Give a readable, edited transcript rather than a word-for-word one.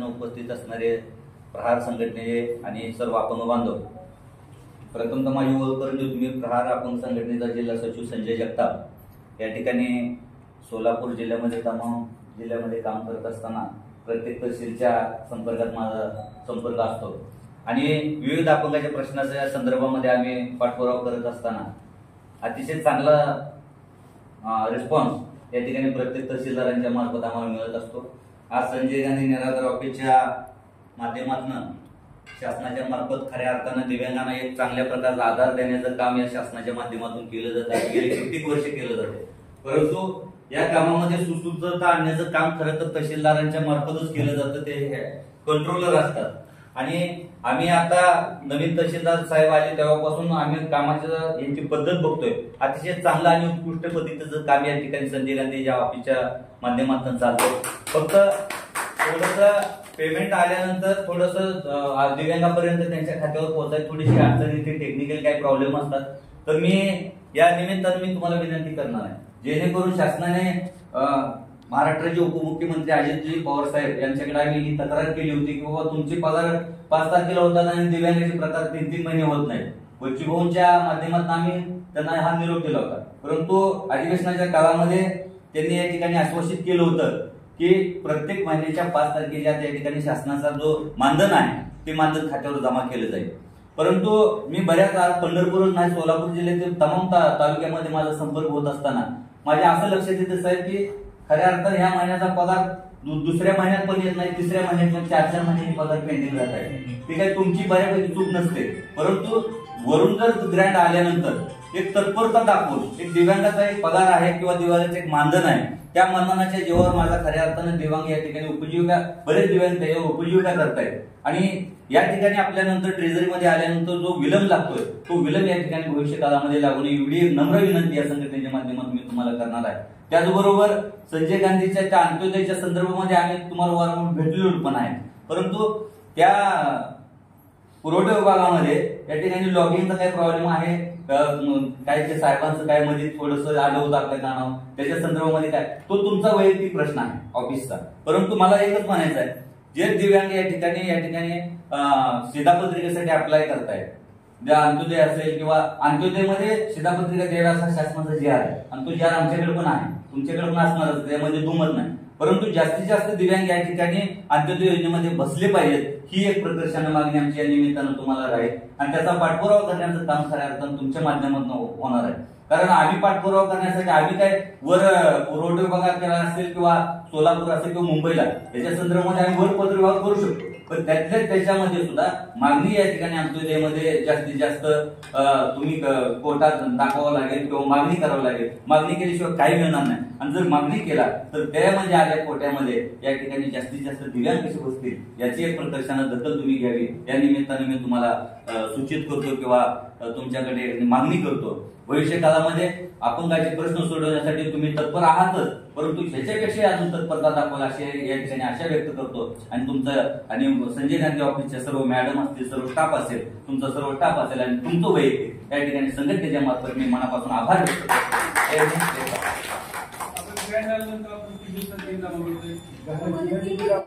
उपस्थित असणारे प्रहार संघटनेचे आणि सर्व अपंग बांधव, प्रथमतः माझी ओळख करून देऊ. तुम्ही प्रहार अपंग संघटनेचा जिल्हा सचिव संजय जगताप. या ठिकाणी सोलापूर जिल्ह्यामध्ये तमाम जिल्ह्यामध्ये काम करत असताना प्रत्येक तहसीलच्या संपर्कात माझा संपर्क असतो आणि विविध अपंगाच्या प्रश्नाच्या संदर्भामध्ये आम्ही पाठपुरावा करत असताना अतिशय चांगला रिस्पॉन्स या ठिकाणी प्रत्येक तहसीलदारांच्या मार्फत आम्हाला मिळत असतो. आज संजय गांधी निराधार ऑफिसच्या माध्यमातून शासनाच्या मार्फत खऱ्या अर्थानं दिव्यांगांना एक चांगल्या प्रकारचा आधार देण्याचं काम या शासनाच्या माध्यमातून केलं जात आहे. गेली कित्येक वर्ष केलं जाते, परंतु या कामामध्ये सुसूत्रता आणण्याचं काम खरं तर तहसीलदारांच्या मार्फतच केलं जातं. ते कंट्रोलर असतात आणि आम्ही आता नवीन तहसीलदार साहेब आले तेव्हापासून आम्ही कामाच्या यांची पद्धत बघतोय. अतिशय चांगलं आणि उत्कृष्ट पद्धतीचं काम या ठिकाणी संजय गांधीच्या ऑफिसच्या माध्यमातून चालतं. फक्त थोडंसं पेमेंट आल्यानंतर थोडंसं दिव्यांगापर्यंत त्यांच्या खात्यावर पोहोचायला थोडीशी अडचण येते, टेक्निकल काही प्रॉब्लेम असतात. तर मी या निमित्तानं मी तुम्हाला विनंती करणार आहे, जेणेकरून शासनाने महाराष्ट्राचे उपमुख्यमंत्री अजितजी पवार साहेब यांच्याकडे आम्ही ही तक्रार केली होती की बाबा तुमचे पगार 5 तारखेला होतात आणि दिव्यांगाचे प्रकार 3-3 महिने होत नाहीत. बच्चूभाऊंच्या माध्यमातून आम्ही त्यांना हा निरोप दिला होता, परंतु अधिवेशनाच्या काळामध्ये त्यांनी या ठिकाणी आश्वासित केलं होतं की प्रत्येक महिन्याच्या 5 तारखेच्या त्या ठिकाणी शासनाचा जो मानधन आहे ते मानधन खात्यावर जमा केलं जाईल. परंतु मी बऱ्याच आज पंढरपूर नाही सोलापूर जिल्ह्यातील तमाम तालुक्यामध्ये माझा संपर्क होत असताना माझ्या असं लक्षात येतं साहेब की खऱ्या अर्थानं ह्या महिन्याचा पगार दुसऱ्या महिन्यात पण येत नाही, तिसऱ्या महिन्यात पण 4-4 महिन्यांनी पगार पेंडिंग राहत आहे. ती काही तुमची बऱ्यापैकी चूक नसते, परंतु वरून जर ग्रँट आल्यानंतर एक तत्परता दाखवून एक दिव्यांगाचा एक पगार आहे किंवा दिव्यांगाचं एक मानधन आहे, त्या मानधनाच्या जीवावर माझा खऱ्या अर्थानं दिव्यांग या ठिकाणी उपजीविका बरेच दिव्यांग त्याच्यावर उपजीविका करतायत आणि या ठिकाणी आपल्यानंतर ट्रेझरीमध्ये आल्यानंतर जो विलंब लागतोय तो विलंब या ठिकाणी भविष्य काळामध्ये लागू नये एवढी एक नम्र विनंती या संघटनेच्या माध्यमातून मी तुम्हाला करणार आहे. त्याचबरोबर संजय गांधीच्या त्या अंत्योदयाच्या संदर्भामध्ये आम्ही तुम्हाला वारंवार भेटलेलो पण आहे, परंतु त्या पुरवठा विभागामध्ये या ठिकाणी लॉगिंगचा काही प्रॉब्लेम आहे, काय ते साहेबांचं काय मध्ये थोडंसं आलं होतं आपल्या कानावर, त्याच्या संदर्भामध्ये काय तो तुमचा वैयक्तिक प्रश्न आहे ऑफिसचा. परंतु मला एकच म्हणायचं आहे, जे दिव्यांग या ठिकाणी शिधापत्रिकेसाठी अप्लाय करतायत, ज्या अंत्योदय असेल किंवा अंत्योदयमध्ये शिधापत्रिका द्याव्या असा शासनाचा जी आहे आणि तो जी आमच्याकडे पण आहे, तुमच्याकडे पण असणारच, त्यामध्ये दुमत नाही. परंतु जास्तीत जास्त दिव्यांग या ठिकाणी अंत्योदय योजनेमध्ये बसले पाहिजेत ही एक प्रकर्षाने मागणी आमच्या निमित्तानं तुम्हाला राहील आणि त्याचा पाठपुरावा करण्याचं काम खऱ्या अर्थानं तुमच्या माध्यमातून होणार आहे. कारण आम्ही पाठपुरावा करण्यासाठी आम्ही काय वर पुरवठा विभागात केला असेल किंवा सोलापूर असेल किंवा मुंबईला याच्या संदर्भामध्ये आम्ही वर पत्र विभाग करू शकतो, पण त्याच्यामध्ये सुद्धा मागणी या ठिकाणी अंत्योदयमध्ये जास्तीत जास्त तुम्ही कोर्टात दाखवावं लागेल किंवा मागणी करावं लागेल. मागणी केल्याशिवाय काही मिळणार नाही आणि जर मागणी केला तर त्यामध्ये आल्या कोट्यामध्ये या ठिकाणी जास्तीत जास्त दिव्यांग कसे बसतील याची एक प्रकर्षानं दखल तुम्ही घ्यावी. या निमित्ताने मी तुम्हाला सूचित करतो किंवा तुमच्याकडे मागणी करतो. भविष्य काळामध्ये अपंगाचे प्रश्न सोडवण्यासाठी तुम्ही तत्पर आहातच, परंतु ह्याच्यापेक्षा अजून तत्परता दाखवाल अशी या ठिकाणी आशा व्यक्त करतो आणि तुमचं आणि संजय गांधी ऑफिसच्या सर्व मॅडम असतील, सर्व स्टाफ असेल, तुमचा सर्व स्टाफ असेल आणि तुमचं वैयक्तिक या ठिकाणी संघटनेच्या मार्फत मी मनापासून आभार व्यक्त करतो.